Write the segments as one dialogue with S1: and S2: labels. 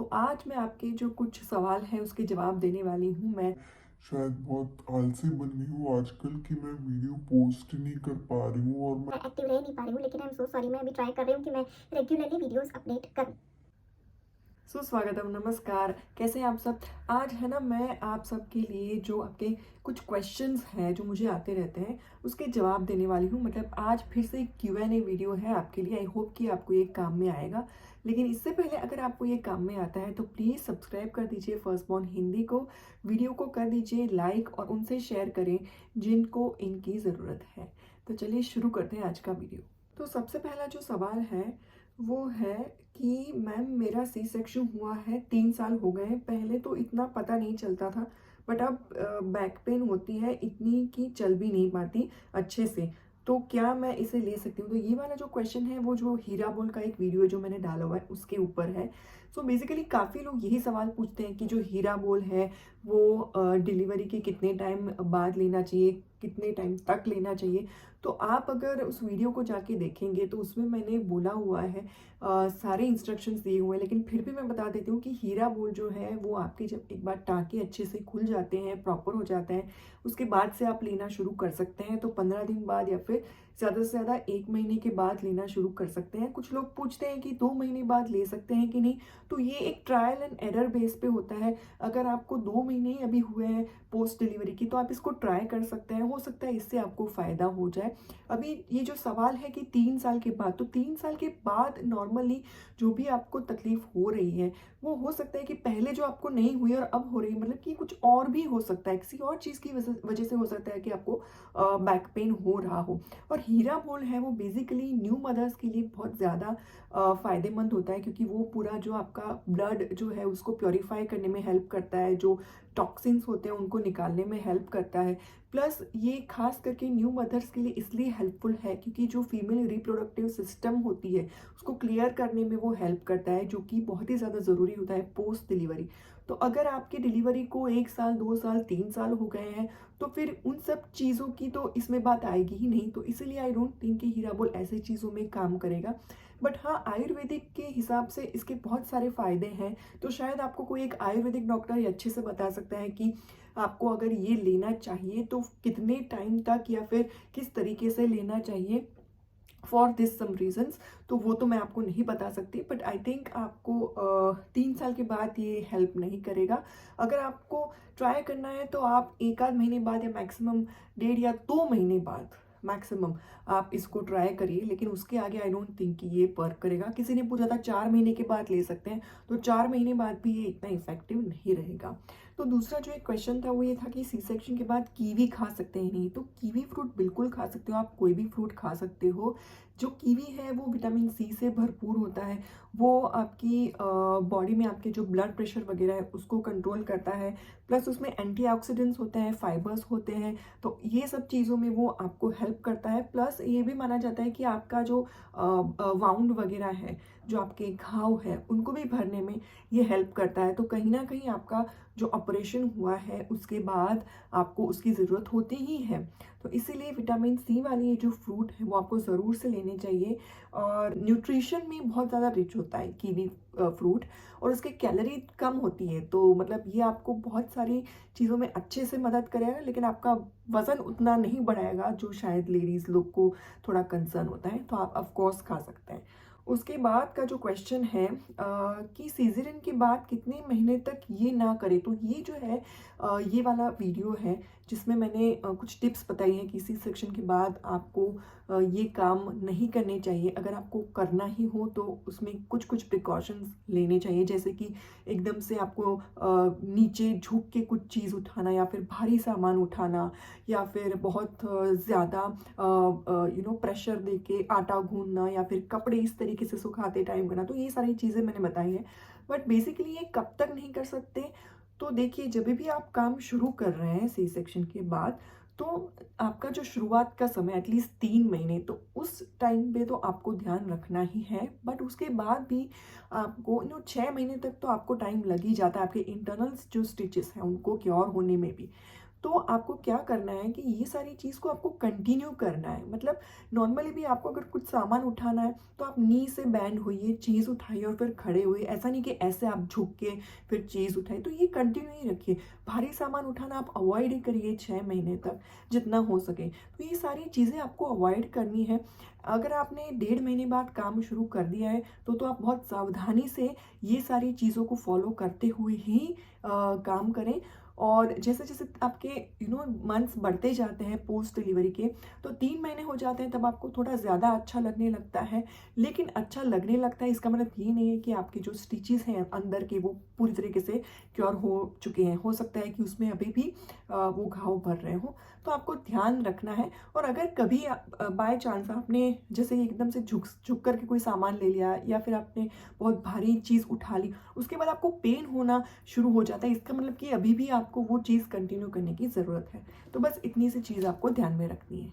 S1: तो आज मैं आपके जो कुछ सवाल हैं उसके जवाब देने वाली हूँ। मैं
S2: शायद बहुत आलसी बन गई हूँ आजकल कि मैं वीडियो पोस्ट नहीं कर पा रही हूँ और मैं
S3: एक्टिव रह नहीं पा रही हूँ, लेकिन आई एम सो सॉरी। मैं अभी ट्राई कर रही हूँ कि मैं रेगुलरली वीडियोस अपडेट करूँ।
S1: सुस्वागतम, नमस्कार। कैसे हैं आप सब? आज है ना, मैं आप सबके लिए जो आपके कुछ क्वेश्चंस हैं जो मुझे आते रहते हैं उसके जवाब देने वाली हूँ। मतलब आज फिर से एक Q&A वीडियो है आपके लिए। आई होप कि आपको ये काम में आएगा। लेकिन इससे पहले अगर आपको ये काम में आता है तो प्लीज़ सब्सक्राइब कर दीजिए फर्स्टबॉर्न हिंदी को। वीडियो को कर दीजिए लाइक और उनसे शेयर करें जिनको इनकी ज़रूरत है। तो चलिए शुरू करते हैं आज का वीडियो। तो सबसे पहला जो सवाल है वो है कि मैम मेरा सी सेक्शन हुआ है, 3 साल हो गए हैं। पहले तो इतना पता नहीं चलता था, बट अब बैक पेन होती है इतनी कि चल भी नहीं पाती अच्छे से। तो क्या मैं इसे ले सकती हूँ? तो ये वाला जो क्वेश्चन है वो जो हीरा बोल का एक वीडियो जो मैंने डाला हुआ है उसके ऊपर है। सो बेसिकली काफ़ी लोग यही सवाल पूछते हैं कि जो हीरा बोल है वो डिलीवरी के कितने टाइम बाद लेना चाहिए, कितने टाइम तक लेना चाहिए। तो आप अगर उस वीडियो को जाके देखेंगे तो उसमें मैंने बोला हुआ है, सारे इंस्ट्रक्शंस दिए हुए हैं। लेकिन फिर भी मैं बता देती हूँ कि हीरा बोल जो है वो आपके जब एक बार टाँके अच्छे से खुल जाते हैं, प्रॉपर हो जाते हैं, उसके बाद से आप लेना शुरू कर सकते हैं। तो 15 दिन बाद या फिर ज़्यादा से ज़्यादा 1 महीने के बाद लेना शुरू कर सकते हैं। कुछ लोग पूछते हैं कि 2 महीने बाद ले सकते हैं कि नहीं। तो ये एक ट्रायल एंड एरर बेस पे होता है। अगर आपको 2 महीने अभी हुए हैं पोस्ट डिलीवरी की तो आप इसको ट्राई कर सकते हैं। हो सकता है इससे आपको फ़ायदा हो जाए। अभी ये जो सवाल है कि 3 साल के बाद, तो 3 साल के बाद नॉर्मली जो भी आपको तकलीफ हो रही है वो हो सकता है कि पहले जो आपको नहीं हुई और अब हो रही है, मतलब कि कुछ और भी हो सकता है, किसी और चीज़ की वजह से हो सकता है कि आपको बैक पेन हो रहा हो। और हीरा बोल है वो बेसिकली न्यू मदर्स के लिए बहुत ज़्यादा फ़ायदेमंद होता है, क्योंकि वो पूरा जो आपका ब्लड जो है उसको प्योरीफाई करने में हेल्प करता है, जो टॉक्सिन्स होते हैं उनको निकालने में हेल्प करता है। प्लस ये खास करके न्यू मदर्स के लिए इसलिए हेल्पफुल है क्योंकि जो फीमेल रिप्रोडक्टिव सिस्टम होती है उसको क्लियर करने में वो हेल्प करता है, जो कि बहुत ही ज़्यादा ज़रूरी होता है पोस्ट डिलीवरी। तो अगर आपकी डिलीवरी को 1 साल, 2 साल, 3 साल हो गए हैं तो फिर उन सब चीज़ों की तो इसमें बात आएगी ही नहीं। तो इसीलिए आई डोंट थिंक कि हीरा बोल ऐसे चीज़ों में काम करेगा। बट हाँ, आयुर्वेदिक के हिसाब से इसके बहुत सारे फ़ायदे हैं। तो शायद आपको कोई एक आयुर्वेदिक डॉक्टर ये अच्छे से बता सकता है कि आपको अगर ये लेना चाहिए तो कितने टाइम तक या फिर किस तरीके से लेना चाहिए फॉर दिस सम रीजंस। तो वो तो मैं आपको नहीं बता सकती, बट आई थिंक आपको 3 साल के बाद ये हेल्प नहीं करेगा। अगर आपको ट्राई करना है तो आप 1 आध महीने बाद या मैक्सिमम 1.5 या 2 महीने बाद मैक्सिमम आप इसको ट्राई करिए। लेकिन उसके आगे आई डोंट थिंक कि ये वर्क करेगा। किसी ने पूछा था 4 महीने के बाद ले सकते हैं, तो 4 महीने बाद भी ये इतना इफेक्टिव नहीं रहेगा। तो दूसरा जो एक क्वेश्चन था वो ये था कि सी सेक्शन के बाद कीवी खा सकते हैं नहीं। तो कीवी फ्रूट बिल्कुल खा सकते हो, आप कोई भी फ्रूट खा सकते हो। जो कीवी है वो विटामिन सी से भरपूर होता है। वो आपकी बॉडी में आपके जो ब्लड प्रेशर वगैरह है उसको कंट्रोल करता है। प्लस उसमें एंटीऑक्सीडेंट्स होते हैं, फाइबर्स होते हैं। तो ये सब चीज़ों में वो आपको हेल्प करता है। प्लस ये भी माना जाता है कि आपका जो वाउंड वगैरह है, जो आपके घाव है, उनको भी भरने में ये हेल्प करता है। तो कहीं ना कहीं आपका जो ऑपरेशन हुआ है उसके बाद आपको उसकी ज़रूरत होती ही है। तो इसीलिए विटामिन सी वाली ये जो फ्रूट है वो आपको ज़रूर से लेने चाहिए। और न्यूट्रिशन में बहुत ज़्यादा रिच होता है कीवी फ्रूट, और उसके कैलोरी कम होती है। तो मतलब ये आपको बहुत सारी चीज़ों में अच्छे से मदद करेगा, लेकिन आपका वज़न उतना नहीं बढ़ाएगा जो शायद लेडीज़ लोग को थोड़ा कंसर्न होता है। तो आप ऑफ कोर्स खा सकते हैं। उसके बाद का जो क्वेश्चन है कि सीजरियन के बाद कितने महीने तक ये ना करे। तो ये जो है ये वाला वीडियो है जिसमें मैंने कुछ टिप्स बताई हैं कि सी सेक्शन के बाद आपको ये काम नहीं करने चाहिए। अगर आपको करना ही हो तो उसमें कुछ कुछ प्रिकॉशंस लेने चाहिए, जैसे कि एकदम से आपको नीचे झुक के कुछ चीज़ उठाना, या फिर भारी सामान उठाना, या फिर बहुत ज़्यादा प्रेशर दे के आटा गूंदना, या फिर कपड़े इस तरीके से सुखाते टाइम करना। तो ये सारी चीज़ें मैंने बताई हैं। बट बेसिकली ये कब तक नहीं कर सकते? तो देखिए, जब भी आप काम शुरू कर रहे हैं सी सेक्शन के बाद, तो आपका जो शुरुआत का समय एटलीस्ट 3 महीने, तो उस टाइम पे तो आपको ध्यान रखना ही है। बट उसके बाद भी आपको 6 महीने तक तो आपको टाइम लग ही जाता है आपके इंटरनल जो स्टिचेस हैं उनको क्योर होने में भी। तो आपको क्या करना है कि ये सारी चीज़ को आपको कंटिन्यू करना है। मतलब नॉर्मली भी आपको अगर कुछ सामान उठाना है तो आप नी से बैंड होइए, चीज़ उठाइए और फिर खड़े हुए। ऐसा नहीं कि ऐसे आप झुक के फिर चीज़ उठाइए, तो ये कंटिन्यू ही रखिए। भारी सामान उठाना आप अवॉइड ही करिए 6 महीने तक जितना हो सके। तो ये सारी चीज़ें आपको अवॉइड करनी है। अगर आपने 1.5 महीने बाद काम शुरू कर दिया है तो आप बहुत सावधानी से ये सारी चीज़ों को फॉलो करते हुए ही काम करें। और जैसे जैसे आपके मंथ्स बढ़ते जाते हैं पोस्ट डिलीवरी के, तो 3 महीने हो जाते हैं तब आपको थोड़ा ज़्यादा अच्छा लगने लगता है। लेकिन अच्छा लगने लगता है इसका मतलब ये नहीं है कि आपके जो स्टिचेस हैं अंदर के वो पूरी तरीके से क्योर हो चुके हैं। हो सकता है कि उसमें अभी भी वो घाव भर रहे हों। तो आपको ध्यान रखना है। और अगर कभी बाय चांस आपने जैसे कि एकदम से झुक झुक करके कोई सामान ले लिया या फिर आपने बहुत भारी चीज़ उठा ली, उसके बाद आपको पेन होना शुरू हो जाता है, इसका मतलब कि अभी भी आपको वो चीज़ कंटिन्यू करने की ज़रूरत है। तो बस इतनी सी चीज़ आपको ध्यान में रखनी है।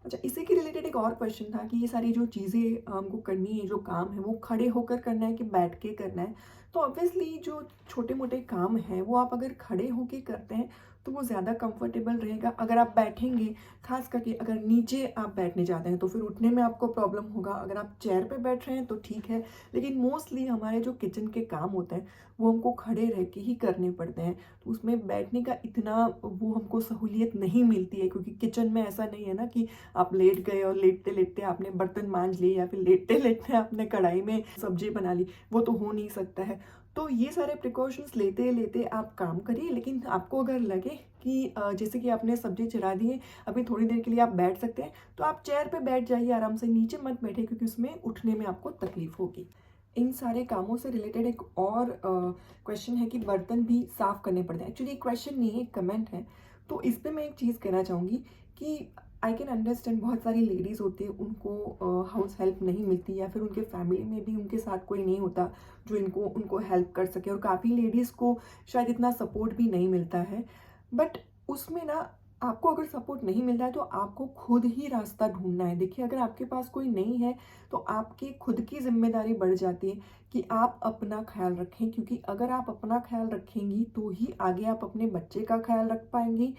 S1: अच्छा, इसी के रिलेटेड एक और क्वेश्चन था कि ये सारी जो चीज़ें हमको करनी है, जो काम है, वो खड़े होकर करना है कि बैठ के करना है। तो ऑब्वियसली जो छोटे मोटे काम हैं वो आप अगर खड़े होके करते हैं तो वो ज़्यादा कंफर्टेबल रहेगा। अगर आप बैठेंगे, खास करके अगर नीचे आप बैठने जाते हैं तो फिर उठने में आपको प्रॉब्लम होगा। अगर आप चेयर पे बैठ रहे हैं तो ठीक है, लेकिन मोस्टली हमारे जो किचन के काम होते हैं वो हमको खड़े रह के ही करने पड़ते हैं। तो उसमें बैठने का इतना वो हमको सहूलियत नहीं मिलती है, क्योंकि किचन में ऐसा नहीं है ना कि आप लेट गए और लेटते लेटते आपने बर्तन मांज लिए या फिर लेटते लेटते आपने कढ़ाई में सब्जी बना ली, वो तो हो नहीं सकता है। तो ये सारे प्रिकॉशंस लेते लेते आप काम करिए। लेकिन आपको अगर लगे कि जैसे कि आपने सब्जी चढ़ा दी है, अभी थोड़ी देर के लिए आप बैठ सकते हैं, तो आप चेयर पे बैठ जाइए आराम से, नीचे मत बैठे क्योंकि उसमें उठने में आपको तकलीफ होगी। इन सारे कामों से रिलेटेड एक और क्वेश्चन है कि बर्तन भी साफ करने पड़ते हैं। एक्चुअली क्वेश्चन नहीं है, कमेंट है। तो इस पे मैं एक चीज़ कहना चाहूँगी कि आई कैन अंडरस्टैंड, बहुत सारी लेडीज़ होती है उनको हाउस हेल्प नहीं मिलती या फिर उनके फैमिली में भी उनके साथ कोई नहीं होता जो उनको हेल्प कर सके, और काफ़ी लेडीज़ को शायद इतना सपोर्ट भी नहीं मिलता है। बट उसमें ना आपको अगर सपोर्ट नहीं मिल रहा है तो आपको खुद ही रास्ता ढूंढना है। देखिए, अगर आपके पास कोई नहीं है तो आपकी खुद की जिम्मेदारी बढ़ जाती है कि आप अपना ख्याल रखें, क्योंकि अगर आप अपना ख्याल रखेंगी तो ही आगे आप अपने बच्चे का ख्याल रख पाएंगी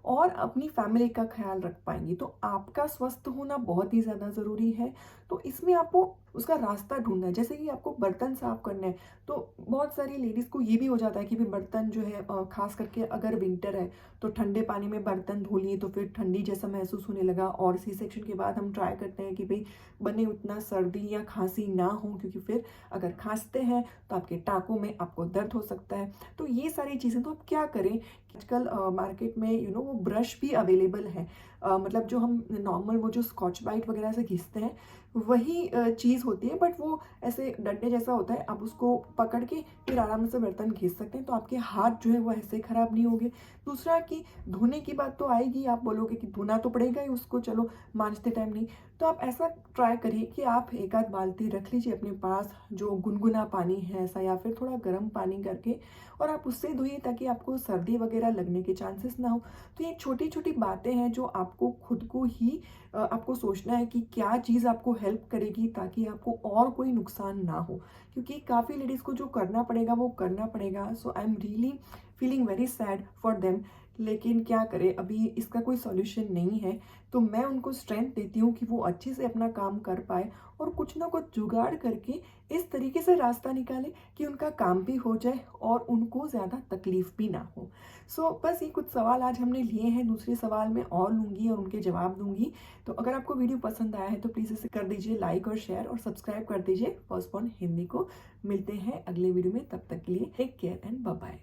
S1: और अपनी फैमिली का ख्याल रख पाएंगी। तो आपका स्वस्थ होना बहुत ही ज़्यादा ज़रूरी है। तो इसमें आपको उसका रास्ता ढूंढना है। जैसे कि आपको बर्तन साफ करना है तो बहुत सारी लेडीज़ को ये भी हो जाता है कि भाई बर्तन जो है खास करके अगर विंटर है तो ठंडे पानी में बर्तन धो लिए तो फिर ठंडी जैसा महसूस होने लगा। और सी सेक्शन के बाद हम ट्राई करते हैं कि भाई बने उतना सर्दी या खांसी ना हो, क्योंकि फिर अगर खांसते हैं तो आपके टाँकों में आपको दर्द हो सकता है। तो ये सारी चीज़ें, तो आप क्या करें, आजकल मार्केट में वो ब्रश भी अवेलेबल है। मतलब जो हम नॉर्मल वो जो स्कॉच ब्राइट वगैरह से घिसते हैं वही चीज़ होती है, बट वो ऐसे डंडे जैसा होता है। आप उसको पकड़ के फिर आराम से बर्तन घिस सकते हैं, तो आपके हाथ जो है वो ऐसे ख़राब नहीं होंगे। दूसरा कि धोने की बात तो आएगी, आप बोलोगे कि धोना तो पड़ेगा ही उसको, चलो मांजते टाइम नहीं। तो आप ऐसा ट्राई करिए कि आप एक आध बाल्टी रख लीजिए अपने पास, जो गुनगुना पानी है ऐसा, या फिर थोड़ा गर्म पानी करके, और आप उससे धोइए ताकि आपको सर्दी वगैरह लगने के चांसेस ना हो। तो ये छोटी छोटी बातें हैं जो आपको खुद को ही आपको सोचना है कि क्या चीज़ आपको हेल्प करेगी ताकि आपको और कोई नुकसान ना हो, क्योंकि काफ़ी लेडीज़ को जो करना पड़ेगा वो करना पड़ेगा। So I am really feeling very sad for them. लेकिन क्या करें, अभी इसका कोई सॉल्यूशन नहीं है। तो मैं उनको स्ट्रेंथ देती हूँ कि वो अच्छे से अपना काम कर पाए और कुछ ना कुछ जुगाड़ करके इस तरीके से रास्ता निकाले कि उनका काम भी हो जाए और उनको ज़्यादा तकलीफ भी ना हो। सो बस ये कुछ सवाल आज हमने लिए हैं। दूसरे सवाल मैं और लूँगी और उनके जवाब दूँगी। तो अगर आपको वीडियो पसंद आया है तो प्लीज़ इसे कर दीजिए लाइक और शेयर, और सब्सक्राइब कर दीजिए फर्स्ट पॉइंट हिंदी को। मिलते हैं अगले वीडियो में, तब तक के लिए take care and bye bye.